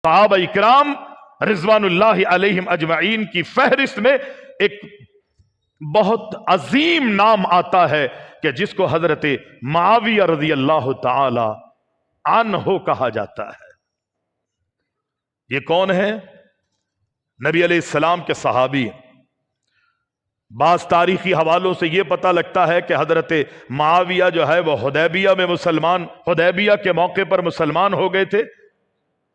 صحابہ اکرام رضوان اللہ علیہم اجمعین کی فہرست میں ایک بہت عظیم نام آتا ہے کہ جس کو حضرت معاویہ رضی اللہ تعالی عنہ کہا جاتا ہے۔ یہ کون ہے؟ نبی علیہ السلام کے صحابی۔ بعض تاریخی حوالوں سے یہ پتہ لگتا ہے کہ حضرت معاویہ جو ہے وہ حدیبیہ کے موقع پر مسلمان ہو گئے تھے،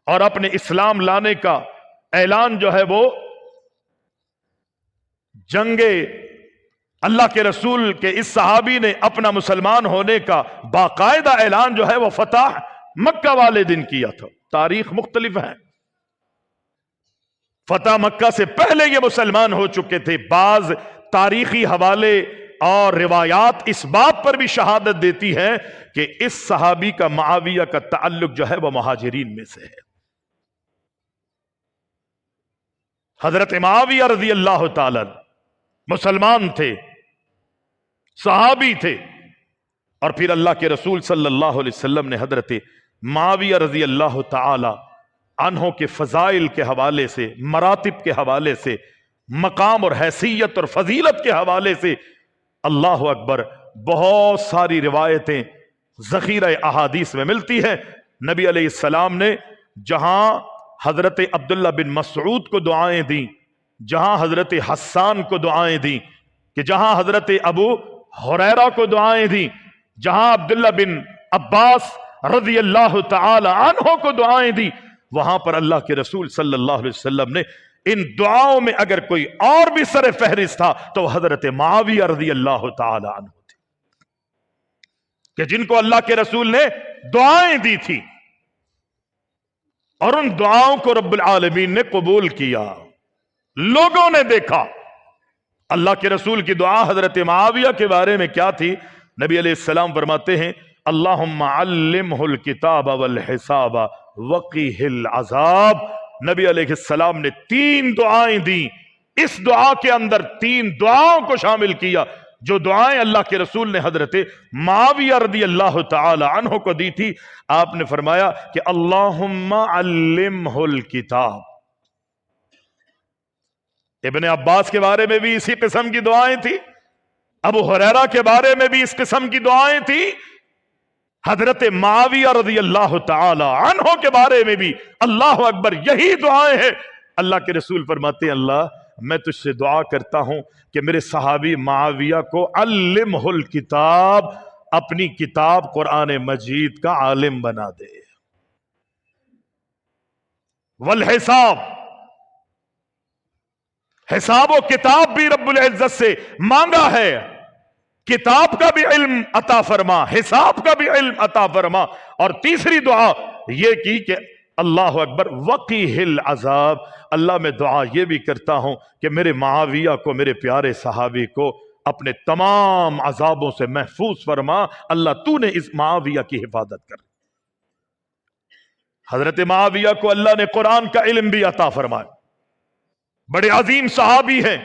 اور اپنے اسلام لانے کا اعلان جو ہے وہ جنگ اللہ کے رسول کے اس صحابی نے اپنا مسلمان ہونے کا باقاعدہ اعلان جو ہے وہ فتح مکہ والے دن کیا تھا۔ تاریخ مختلف ہے، فتح مکہ سے پہلے یہ مسلمان ہو چکے تھے۔ بعض تاریخی حوالے اور روایات اس بات پر بھی شہادت دیتی ہیں کہ اس صحابی کا معاویہ کا تعلق جو ہے وہ مہاجرین میں سے ہے۔ حضرت معاویہ رضی اللہ تعالی مسلمان تھے، صحابی تھے، اور پھر اللہ کے رسول صلی اللہ علیہ وسلم نے حضرت معاویہ رضی اللہ تعالی عنہ کے فضائل کے حوالے سے، مراتب کے حوالے سے، مقام اور حیثیت اور فضیلت کے حوالے سے اللہ اکبر بہت ساری روایتیں ذخیرہ احادیث میں ملتی ہیں۔ نبی علیہ السلام نے جہاں حضرت عبداللہ بن مسعود کو دعائیں دیں، جہاں حضرت حسان کو دعائیں دیں، کہ جہاں حضرت ابو ہریرہ کو دعائیں دیں، جہاں عبداللہ بن عباس رضی اللہ تعالی عنہ کو دعائیں دیں، وہاں پر اللہ کے رسول صلی اللہ علیہ وسلم نے ان دعاؤں میں اگر کوئی اور بھی سر فہرست تھا تو حضرت معاویہ رضی اللہ تعالی عنہ تھے، کہ جن کو اللہ کے رسول نے دعائیں دی تھی، اور ان دعاؤں کو رب العالمین نے قبول کیا۔ لوگوں نے دیکھا اللہ کے رسول کی دعا حضرت معاویہ کے بارے میں کیا تھی۔ نبی علیہ السلام فرماتے ہیں اللہم علمہ الکتاب والحساب وقیہ العذاب۔ نبی علیہ السلام نے 3 دعائیں دیں، اس دعا کے اندر 3 دعاؤں کو شامل کیا جو دعائیں اللہ کے رسول نے حضرت معاویہ رضی اللہ تعالی عنہ کو دی تھی۔ آپ نے فرمایا کہ اللہم علمہ الکتاب۔ ابن عباس کے بارے میں بھی اسی قسم کی دعائیں تھی، ابو ہریرہ کے بارے میں بھی اس قسم کی دعائیں تھی، حضرت معاویہ رضی اللہ تعالی عنہ کے بارے میں بھی اللہ اکبر یہی دعائیں ہیں۔ اللہ کے رسول فرماتے ہیں اللہ میں تجھ سے دعا کرتا ہوں کہ میرے صحابی معاویہ کو علمہ الکتاب، اپنی کتاب قرآن مجید کا عالم بنا دے، والحساب، حساب و کتاب بھی رب العزت سے مانگا ہے، کتاب کا بھی علم عطا فرما، حساب کا بھی علم عطا فرما، اور تیسری دعا یہ کی کہ اللہ اکبر وقیہ العذاب، اللہ میں دعا یہ بھی کرتا ہوں کہ میرے معاویہ کو، میرے پیارے صحابی کو اپنے تمام عذابوں سے محفوظ فرما، اللہ تو نے اس معاویہ کی حفاظت کر۔ حضرت معاویہ کو اللہ نے قرآن کا علم بھی عطا فرمایا، بڑے عظیم صحابی ہیں،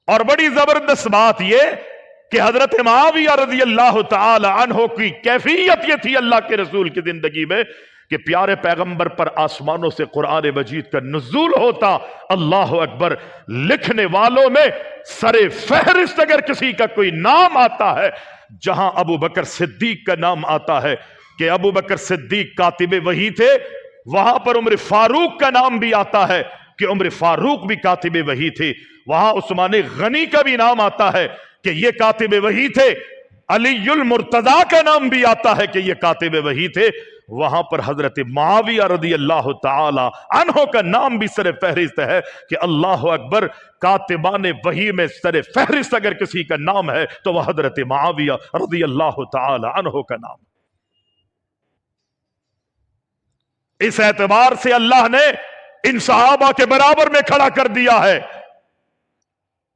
اور بڑی زبردست بات یہ کہ حضرت معاویہ رضی اللہ تعالی عنہ کی کیفیت یہ تھی اللہ کے رسول کی زندگی میں کہ پیارے پیغمبر پر آسمانوں سے قرآن مجید کا نزول ہوتا، اللہ اکبر، لکھنے والوں میں سر فہرست اگر کسی کا کوئی نام آتا ہے، جہاں ابو بکر صدیق کا نام آتا ہے کہ ابو بکر صدیق کاتب وحی تھے، وہاں پر عمر فاروق کا نام بھی آتا ہے کہ عمر فاروق بھی کاتب وحی تھے، وہاں عثمان غنی کا بھی نام آتا ہے کہ یہ کاتب وحی تھے، علی المرتضی کا نام بھی آتا ہے کہ یہ کاتب وحی تھے، وہاں پر حضرت معاویہ رضی اللہ تعالی عنہ کا نام بھی سر فہرست ہے کہ اللہ اکبر، کاتبان وحی میں سر فہرست اگر کسی کا نام ہے تو وہ حضرت معاویہ رضی اللہ تعالی عنہ کا نام۔ اس اعتبار سے اللہ نے ان صحابہ کے برابر میں کھڑا کر دیا ہے۔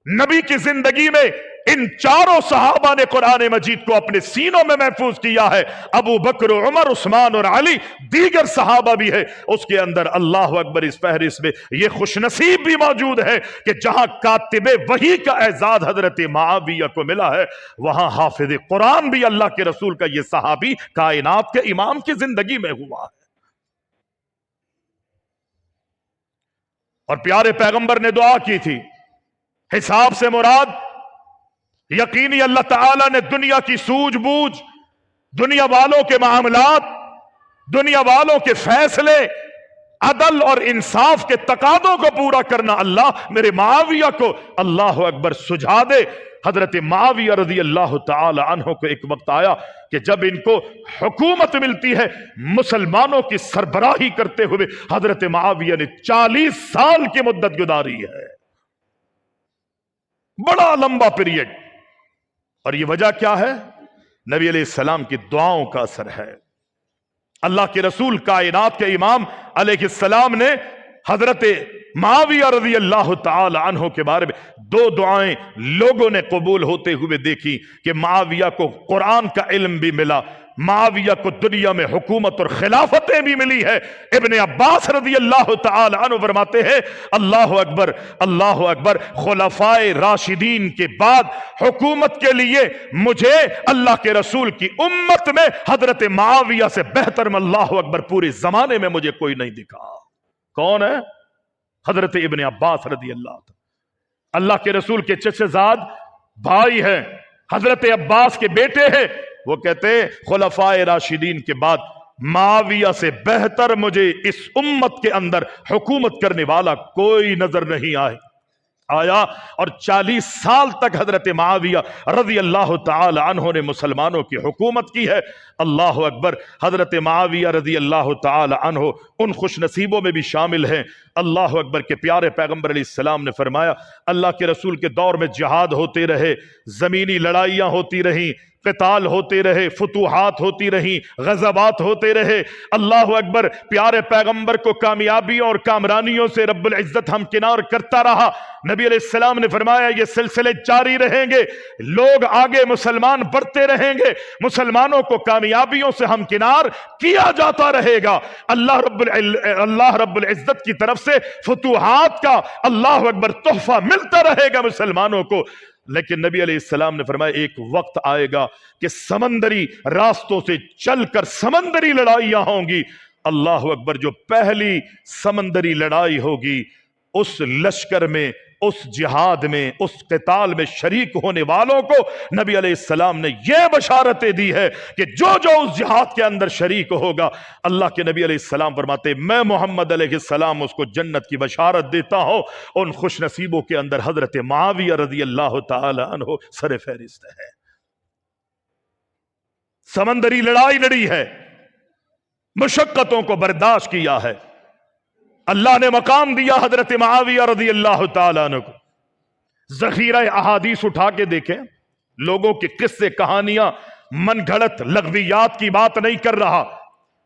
نبی کی زندگی میں ان چاروں صحابہ نے قرآن مجید کو اپنے سینوں میں محفوظ کیا ہے۔ ابو بکر، عمر، عثمان اور علی، دیگر صحابہ بھی ہے، اس کے اندر اللہ اکبر اس فہرست میں یہ خوش نصیب بھی موجود ہے کہ جہاں کاتب وحی کا اعزاز حضرت معاویہ کو ملا ہے، وہاں حافظ قرآن بھی اللہ کے رسول کا یہ صحابی کائنات کے امام کی زندگی میں ہوا ہے۔ اور پیارے پیغمبر نے دعا کی تھی، حساب سے مراد یقینی اللہ تعالیٰ نے دنیا کی سوجھ بوجھ، دنیا والوں کے معاملات، دنیا والوں کے فیصلے، عدل اور انصاف کے تقاضوں کو پورا کرنا اللہ میرے معاویہ کو اللہ اکبر سجھا دے۔ حضرت معاویہ رضی اللہ تعالی عنہ کو ایک وقت آیا کہ جب ان کو حکومت ملتی ہے مسلمانوں کی سربراہی کرتے ہوئے، حضرت معاویہ نے 40 سال کی مدت گزاری ہے، بڑا لمبا پیریڈ۔ اور یہ وجہ کیا ہے؟ نبی علیہ السلام کی دعاؤں کا اثر ہے۔ اللہ کے رسول کائنات کے امام علیہ السلام نے حضرت معاویہ رضی اللہ تعالی عنہ کے بارے میں 2 دعائیں لوگوں نے قبول ہوتے ہوئے دیکھی کہ معاویہ کو قرآن کا علم بھی ملا، معاویہ کو دنیا میں حکومت اور خلافتیں بھی ملی ہے۔ ابن عباس رضی اللہ تعالی عنہ فرماتے ہیں اللہ اکبر اللہ اکبر، خلفائے راشدین کے بعد حکومت کے لیے مجھے اللہ کے رسول کی امت میں حضرت معاویہ سے بہتر اللہ اکبر پورے زمانے میں مجھے کوئی نہیں دکھا۔ کون ہے؟ حضرت ابن عباس رضی اللہ تعالی، اللہ کے رسول کے چچے زاد بھائی ہیں، حضرت عباس کے بیٹے ہیں۔ وہ کہتے ہیں خلفائے راشدین کے بعد معاویہ سے بہتر مجھے اس امت کے اندر حکومت کرنے والا کوئی نظر نہیں آیا۔ اور 40 سال تک حضرت معاویہ رضی اللہ تعالی عنہ نے مسلمانوں کی حکومت کی ہے۔ اللہ اکبر، حضرت معاویہ رضی اللہ تعالی عنہ ان خوش نصیبوں میں بھی شامل ہیں اللہ اکبر کے پیارے پیغمبر علیہ السلام نے فرمایا اللہ کے رسول کے دور میں جہاد ہوتے رہے، زمینی لڑائیاں ہوتی رہیں، قتال ہوتے رہے، فتوحات ہوتی رہیں، غزوات ہوتے رہے۔ اللہ اکبر، پیارے پیغمبر کو کامیابیوں اور کامرانیوں سے رب العزت ہمکنار کرتا رہا۔ نبی علیہ السلام نے فرمایا یہ سلسلے جاری رہیں گے، لوگ آگے مسلمان بڑھتے رہیں گے، مسلمانوں کو کامیابیوں سے ہمکنار کیا جاتا رہے گا۔ اللہ رب العزت کی طرف سے فتوحات کا اللہ اکبر تحفہ ملتا رہے گا مسلمانوں کو۔ لیکن نبی علیہ السلام نے فرمایا ایک وقت آئے گا کہ سمندری راستوں سے چل کر سمندری لڑائیاں ہوں گی۔ اللہ اکبر، جو پہلی سمندری لڑائی ہوگی اس لشکر میں، اس جہاد میں، اس قتال میں شریک ہونے والوں کو نبی علیہ السلام نے یہ بشارتیں دی ہے کہ جو اس جہاد کے اندر شریک ہوگا، اللہ کے نبی علیہ السلام فرماتے میں محمد علیہ السلام اس کو جنت کی بشارت دیتا ہوں۔ ان خوش نصیبوں کے اندر حضرت معاویہ رضی اللہ تعالی عنہ سر فہرست ہے۔ سمندری لڑائی لڑی ہے، مشقتوں کو برداشت کیا ہے، اللہ نے مقام دیا حضرت معاویہ رضی اللہ تعالیٰ عنہ کو۔ ذخیرہ احادیث اٹھا کے دیکھیں، لوگوں کے قصے کہانیاں من گھڑت لغویات کی بات نہیں کر رہا،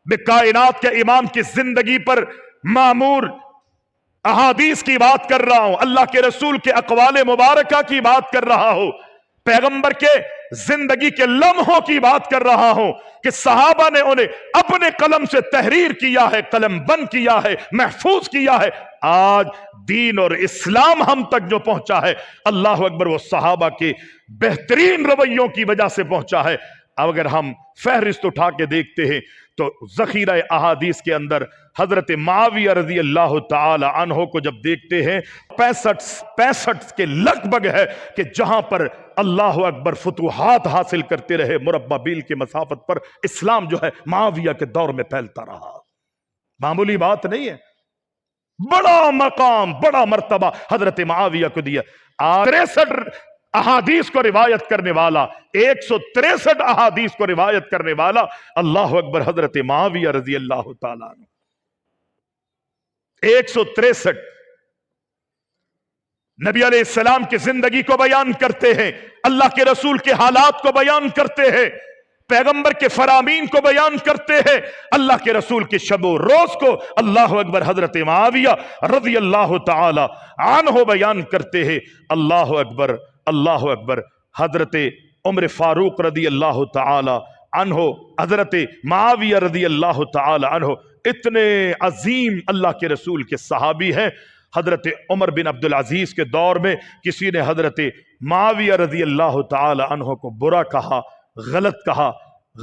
میں کائنات کے امام کی زندگی پر معمور احادیث کی بات کر رہا ہوں، اللہ کے رسول کے اقوال مبارکہ کی بات کر رہا ہوں، پیغمبر کے زندگی کے لمحوں کی بات کر رہا ہوں کہ صحابہ نے انہیں اپنے قلم سے تحریر کیا ہے، قلم بند کیا ہے، محفوظ کیا ہے۔ آج دین اور اسلام ہم تک جو پہنچا ہے اللہ اکبر وہ صحابہ کے بہترین رویوں کی وجہ سے پہنچا ہے۔ اب اگر ہم فہرست اٹھا کے دیکھتے ہیں تو ذخیرہ احادیث کے اندر حضرت معاویہ رضی اللہ تعالی عنہ کو جب دیکھتے ہیں 65 کے لگ بھگ ہے کہ جہاں پر اللہ اکبر فتوحات حاصل کرتے رہے، مربع میل کے مسافت پر اسلام جو ہے معاویہ کے دور میں پھیلتا رہا۔ معمولی بات نہیں ہے، بڑا مقام، بڑا مرتبہ حضرت معاویہ کو دیا۔ 63 احادیث کو روایت کرنے والا، 163 احادیث کو روایت کرنے والا اللہ اکبر حضرت معاویہ رضی اللہ تعالیٰ عنہ۔ 163 نبی علیہ السلام کی زندگی کو بیان کرتے ہیں، اللہ کے رسول کے حالات کو بیان کرتے ہیں، پیغمبر کے فرامین کو بیان کرتے ہیں، اللہ کے رسول کے شب و روز کو اللہ اکبر حضرت معاویہ رضی اللہ تعالی عنہ بیان کرتے ہیں۔ اللہ اکبر اللہ اکبر، حضرت عمر فاروق رضی اللہ تعالی عنہ، حضرت معاویہ رضی اللہ تعالی عنہ اتنے عظیم اللہ کے رسول کے صحابی ہیں۔ حضرت عمر بن عبدالعزیز کے دور میں کسی نے حضرت معاویہ رضی اللہ تعالی عنہ کو برا کہا، غلط کہا،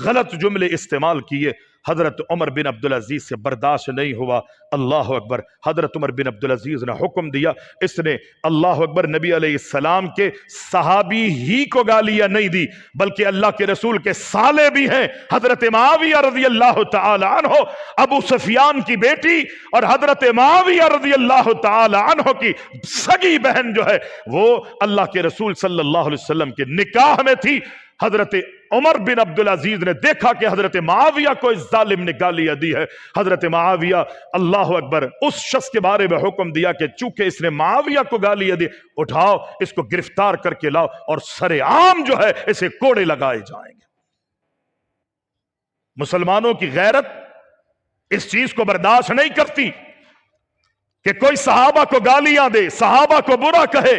غلط جملے استعمال کیے۔ हजरत उमर बिन अब्दुल अजीज से बर्दाश्त नहीं हुआ। अल्लाह अकबर। हजरत उमर बिन अब्दुल अजीज ने हुक्म दिया, इसने अल्लाह अकबर नबी अलैहिस्सलाम के सहाबी ही को गालियां नहीं दी, बल्कि अल्लाह के रसूल के साले भी हैं। हजरत मुआविया रज़ी अल्लाह तआला अन्हु, अबू सुफियान की बेटी और हजरत मुआविया रज़ी अल्लाह तआला अन्हु की सगी बहन जो है वो अल्लाह के रसूल सल्लल्लाहु अलैहि वसल्लम के निकाह में थी। हजरत उमर बिन अब्दुल अजीज ने देखा कि हजरत मुआविया को इस जालिम ने गालियां दी है। हजरत मुआविया, अल्लाह अकबर, उस शख्स के बारे में हुक्म दिया कि चूंकि इसने मुआविया को गालियां दी, उठाओ इसको गिरफ्तार करके लाओ और सरेआम जो है इसे कोड़े लगाए जाएंगे। मुसलमानों की गैरत इस चीज को बर्दाश्त नहीं करती कि कोई सहाबा को गालियां दे, सहाबा को बुरा कहे,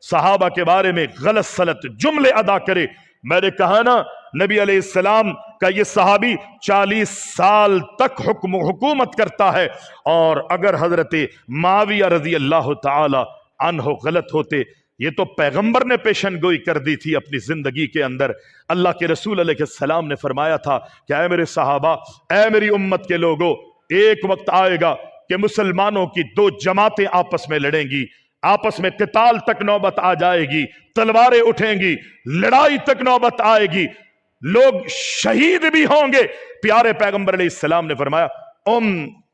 सहाबा के बारे में गलत सलत जुमले अदा करे। मैंने कहा ना, नबी अलैहिस्सलाम का ये सहाबी 40 साल तक हुकूमत करता है, और अगर हजरत मुआविया रज़ी अल्लाह तआला अन्हु गलत होते, ये तो पैगंबर ने पेशन गोई कर दी थी अपनी जिंदगी के अंदर। अल्लाह के रसूल अलैहिस्सलाम ने फरमाया था कि ऐ मेरे सहाबा, ऐ मेरी उम्मत के लोगों, एक वक्त आएगा कि मुसलमानों की दो जमातें आपस में लड़ेंगी, आपस में किताल तक नौबत आ जाएगी, तलवारें उठेंगी, लड़ाई तक नौबत आएगी, लोग शहीद भी होंगे। प्यारे पैगंबर अलैहिस्सलाम ने फरमाया,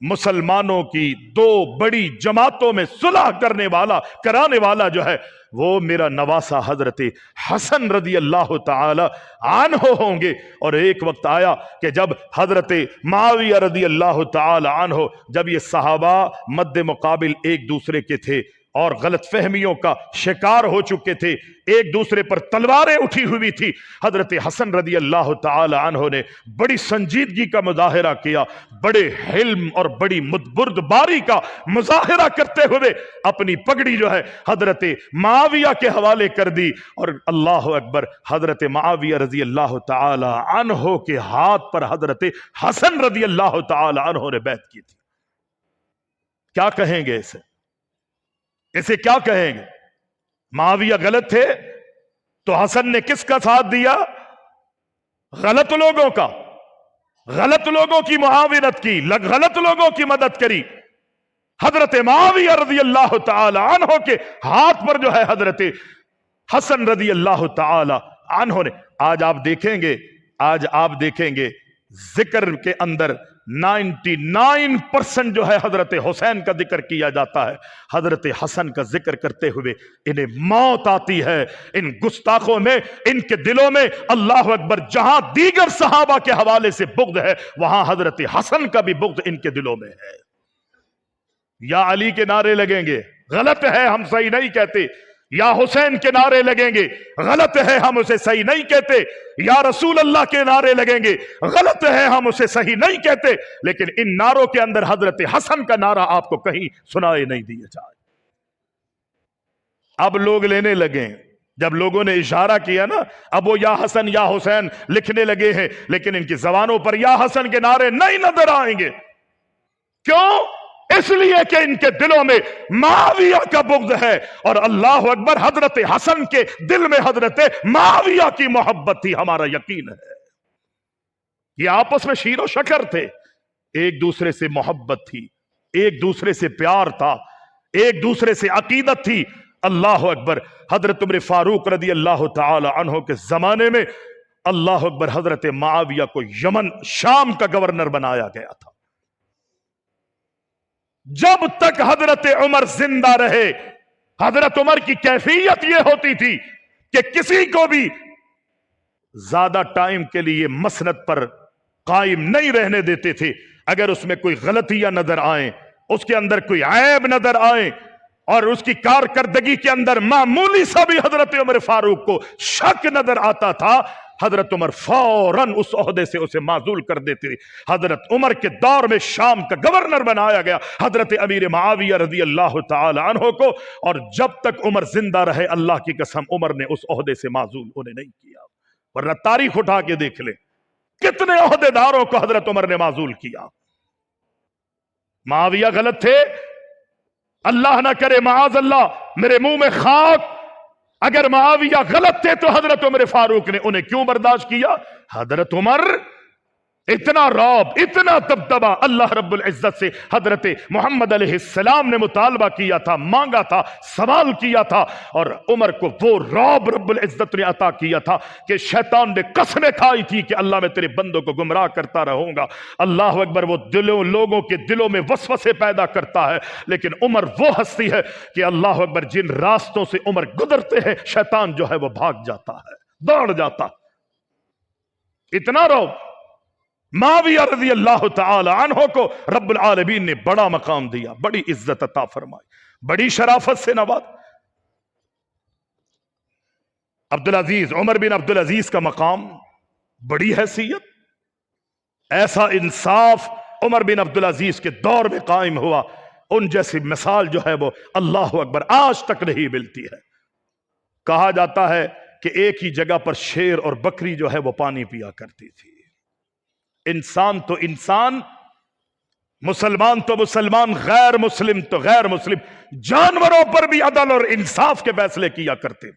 मुसलमानों की दो बड़ी जमातों में सुलह कराने वाला जो है वो मेरा नवासा हजरत हसन रज़ी अल्लाह तआला अन्हु होंगे। और एक वक्त आया कि जब हजरत मुआविया रज़ी अल्लाह तआला अन्हु, जब ये सहाबा मद्दे मुकाबिल एक दूसरे के थे और गलत फहमियों का शिकार हो चुके थे, एक दूसरे पर तलवारें उठी हुई थी, हजरत हसन रज़ी अल्लाह तआला अन्हु ने बड़ी संजीदगी का मुजाहिरा किया, बड़े हिल्म और बड़ी मुदबुर्दबारी का मुजाहिरा करते हुए अपनी पगड़ी जो है हजरत मुआविया के हवाले कर दी, और अल्लाह अकबर, हजरत मुआविया रज़ी अल्लाह तआला अन्हु के हाथ पर हजरत हसन रज़ी अल्लाह तआला अन्हु ने बैत की थी। क्या कहेंगे इसे क्या कहेंगे? मुआविया गलत थे तो हसन ने किसका साथ दिया? गलत लोगों का, गलत लोगों की मुआविनत की, गलत लोगों की मदद करी। हजरत मुआविया रज़ी अल्लाह तआला अन्हु के हाथ पर जो है हजरत हसन रज़ी अल्लाह तआला अन्हु ने, आज आप देखेंगे जिक्र के अंदर 99% जो है हजरत हुसैन का जिक्र किया जाता है, हजरत हसन का जिक्र करते हुए इन्हें मौत आती है। इन गुस्ताखों में, इनके दिलों में, अल्लाह अकबर, जहां दीगर सहाबा के हवाले से बुग़्ज़ है, वहां हजरत हसन का भी बुग़्ज़ इनके दिलों में है। या अली के नारे लगेंगे, गलत है, हम सही नहीं कहते। या हुसैन के नारे लगेंगे, गलत है, हम उसे सही नहीं कहते। या रसूल अल्लाह के नारे लगेंगे, गलत है, हम उसे सही नहीं कहते। लेकिन इन नारों के अंदर हजरत हसन का नारा आपको कहीं सुनाई नहीं दिया जाए। अब लोग लेने लगे, जब लोगों ने इशारा किया ना, अब वो या हसन या हुसैन लिखने लगे हैं, लेकिन इनकी जबानों पर या हसन के नारे नहीं नजर आएंगे। क्यों? इसलिए कि इनके दिलों में मुआविया का बुग़्ज़ है, और अल्लाह अकबर, हजरत हसन के दिल में हजरत मुआविया की मोहब्बत थी, हमारा यकीन है। ये आपस में शीरो शकर थे, एक दूसरे से मोहब्बत थी, एक दूसरे से प्यार था, एक दूसरे से अकीदत थी। अल्लाह अकबर, हजरत उमर फारूक रज़ी अल्लाह तआला अन्हु के जमाने में अल्लाह अकबर, हजरत मुआविया को यमन, शाम का गवर्नर बनाया गया था। जब तक हजरत उमर जिंदा रहे, हजरत उमर की कैफियत यह होती थी कि किसी को भी ज्यादा टाइम के लिए मसनद पर कायम नहीं रहने देते थे। अगर उसमें कोई गलतियां नजर आए, उसके अंदर कोई ऐब नजर आए, और उसकी कारकर्दगी के अंदर मामूली सा भी हजरत उमर फारूक को शक नजर आता था, हजरत उमर फौरन उस ओहदे से उसे माजूल कर देते थे। हजरत उमर के दौर में शाम का गवर्नर बनाया गया हजरत अमीर मुआविया रज़ी अल्लाह तआला अन्हु को, और जब तक उमर जिंदा रहे, अल्लाह की कसम, उमर ने उस ओहदे से माजूल उन्हें नहीं किया। वरना तारीख उठा के देख ले, कितने ओहदेदारों को हजरत उमर ने माजूल किया। मुआविया गलत थे, अल्लाह ना करे, माअज़ अल्लाह, मेरे मुंह में खाक, अगर मुआविया गलत थे तो हजरत उमर फारूक ने उन्हें क्यों बर्दाश्त किया? हजरत उमर اتنا रौब, इतना दबदबा अल्लाह रब्बुल इज्जत से हजरत मोहम्मद अलैहिस्सलाम ने मुतालबा किया था, मांगा था, सवाल किया था, और उमर को वो रौब रब्बुल इज्जत ने अता किया था कि शैतान ने कसमें खाई थी कि अल्लाह मैं तेरे बंदों को गुमराह करता रहूंगा। अल्लाह अकबर, वो लोगों के दिलों में वसवसे पैदा करता है, लेकिन उमर वो हस्ती है कि अल्लाह अकबर जिन रास्तों से उमर गुजरते हैं शैतान जो है वो भाग जाता है, दौड़ जाता। इतना रौब माविया रज़ी अल्लाह तआला अन्हो को रब्बुल आलमीन ने बड़ा मकाम दिया, बड़ी इज्जत अता फरमाई, बड़ी शराफत से नवाज। अब्दुल अजीज, उमर बिन अब्दुल अजीज का मकाम, बड़ी हैसियत, ऐसा इंसाफ उमर बिन अब्दुल अजीज के दौर में कायम हुआ, उन जैसी मिसाल जो है वो अल्लाह अकबर आज तक नहीं मिलती है। कहा जाता है कि एक ही जगह पर शेर और बकरी जो है वो पानी पिया करती थी। इंसान तो इंसान, मुसलमान तो मुसलमान, गैर मुस्लिम तो गैर मुस्लिम, जानवरों पर भी अदल और इंसाफ के फैसले किया करते।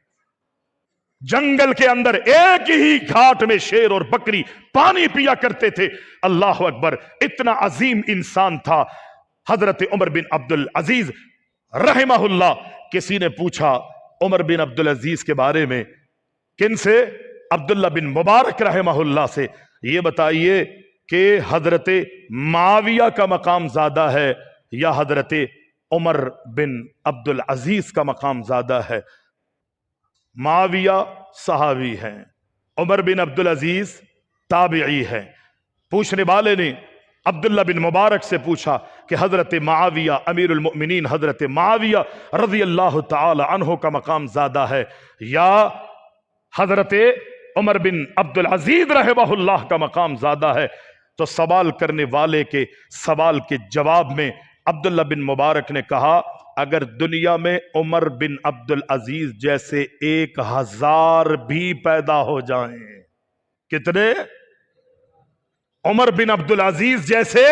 जंगल के अंदर एक ही घाट में शेर और बकरी पानी पिया करते थे। अल्लाह अकबर, इतना अजीम इंसान था हजरत उमर बिन अब्दुल अजीज रहमहुल्लाह। किसी ने पूछा उमर बिन अब्दुल अजीज के बारे में, किन से? अब्दुल्ला बिन मुबारक रहमहुल्लाह से, ये बताइए कि हजरत माविया का मकाम ज्यादा है या हजरत उमर बिन अब्दुल अजीज का मकाम ज्यादा है? माविया सहाबी हैं, उमर बिन अब्दुल अजीज ताबिई है। पूछने वाले ने अब्दुल्ला बिन मुबारक से पूछा कि हजरत माविया अमीरुल मोमिनीन हजरत माविया रज़ी अल्लाह तआला अन्हो का मकाम ज्यादा है या हजरत उमर बिन अब्दुल अजीज रहमहुल्लाह का मकाम ज्यादा है? तो सवाल करने वाले के सवाल के जवाब में अब्दुल्ला बिन मुबारक ने कहा, अगर दुनिया में उमर बिन अब्दुल अजीज जैसे 1000 भी पैदा हो जाएं, कितने? उमर बिन अब्दुल अजीज जैसे,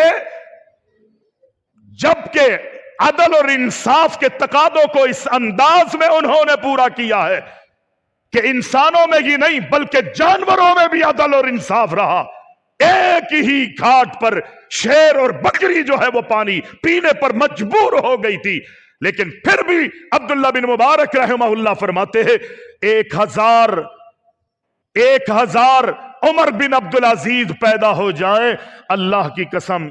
जबकि अदल और इंसाफ के तकादों को इस अंदाज में उन्होंने पूरा किया है कि इंसानों में ही नहीं बल्कि जानवरों में भी अदल और इंसाफ रहा। एक ही घाट पर शेर और बकरी जो है वो पानी पीने पर मजबूर हो गई थी, लेकिन फिर भी अब्दुल्ला बिन मुबारक रहमहुल्लाह फरमाते हैं 1000 उमर बिन अब्दुल अजीज पैदा हो जाए, अल्लाह की कसम,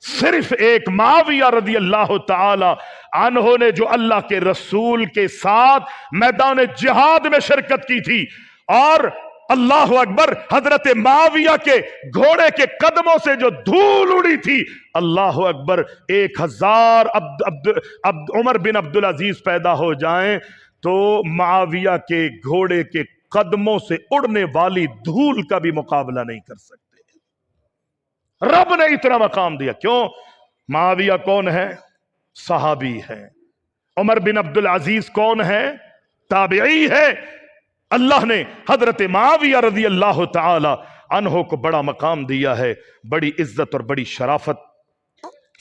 सिर्फ एक माविया रज़ी अल्लाह तआला अन्हो ने जो अल्लाह के रसूल के साथ मैदान जिहाद में शिरकत की थी, और अल्लाह अकबर, हजरत माविया के घोड़े के कदमों से जो धूल उड़ी थी, अल्लाह अकबर, 1000 उमर बिन अब्दुल अजीज पैदा हो जाएं तो माविया के घोड़े के कदमों से उड़ने वाली धूल का भी मुकाबला नहीं कर सकते। रब ने इतना मकाम दिया। क्यों? माविया कौन है? सहाबी है। उमर बिन अब्दुल अजीज कौन है? ताबिई है। अल्लाह ने हजरत माविया रज़ी अल्लाह तआला अन्हो को बड़ा मकाम दिया है, बड़ी इज्जत और बड़ी शराफत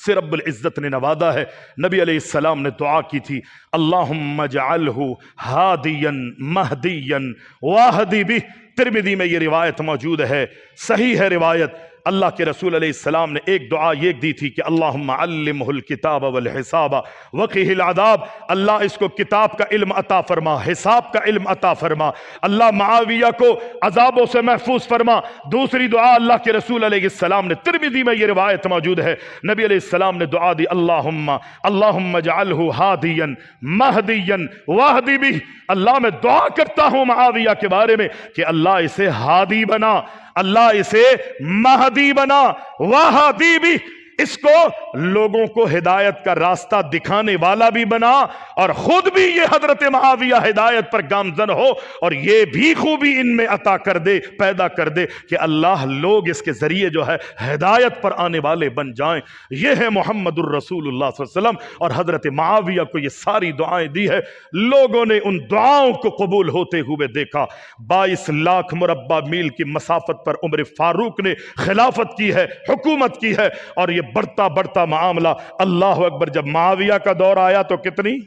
से रब्बुल इज्जत ने नवाजा है। नबी अलैहिस्सलाम ने दुआ की थी, अल्लाहुम्मा जअलहु हादियन महदियन वाहदी बिह। तिरमिज़ी में ये रिवायत मौजूद है, सही है रिवायत। अल्लाह के रसूल अलैहिस्सलाम ने एक दुआ ये दी थी कि अल्लाहुम्मा अल्लिमहुल किताब वल हिसाब वक़िहिल अज़ाब। अल्लाह इसको किताब का इल्म अता फरमा, हिसाब का इल्म अता फरमा। अल्लाह मुआविया को अजाबों से महफूज फरमा। दूसरी दुआ अल्लाह के रसूल अलैहिस्सलाम ने, तिरमिज़ी में ये रिवायत मौजूद है, नबी अलैहिस्सलाम ने दुआ दी, अल्लाहुम्मा जअलहु हादियन महदियन वाहदी बिह। अल्लाह मैं दुआ करता हूं मुआविया के बारे में कि अल्लाह इसे हादी बना, अल्लाह इसे महदी बना, वाहदी भी, इसको लोगों को हिदायत का रास्ता दिखाने वाला भी बना, और खुद भी ये हजरत मुआविया हिदायत पर गामजन हो, और ये भी खूबी इनमें अता कर दे, पैदा कर दे कि अल्लाह लोग इसके जरिए जो है हिदायत पर आने वाले बन जाएं। ये है मुहम्मदुर रसूलुल्लाह सल्लल्लाहु अलैहि वसल्लम। और हजरत मुआविया को ये सारी दुआएं दी है, लोगों ने उन दुआओं को कबूल होते हुए देखा। 22 लाख मुरब्बा मील की मसाफत पर उमर फारूक ने खिलाफत की है, हुकूमत की है, और ये बढ़ता बढ़ता मामला, अल्लाह अकबर, जब मुआविया का दौर आया तो कितनी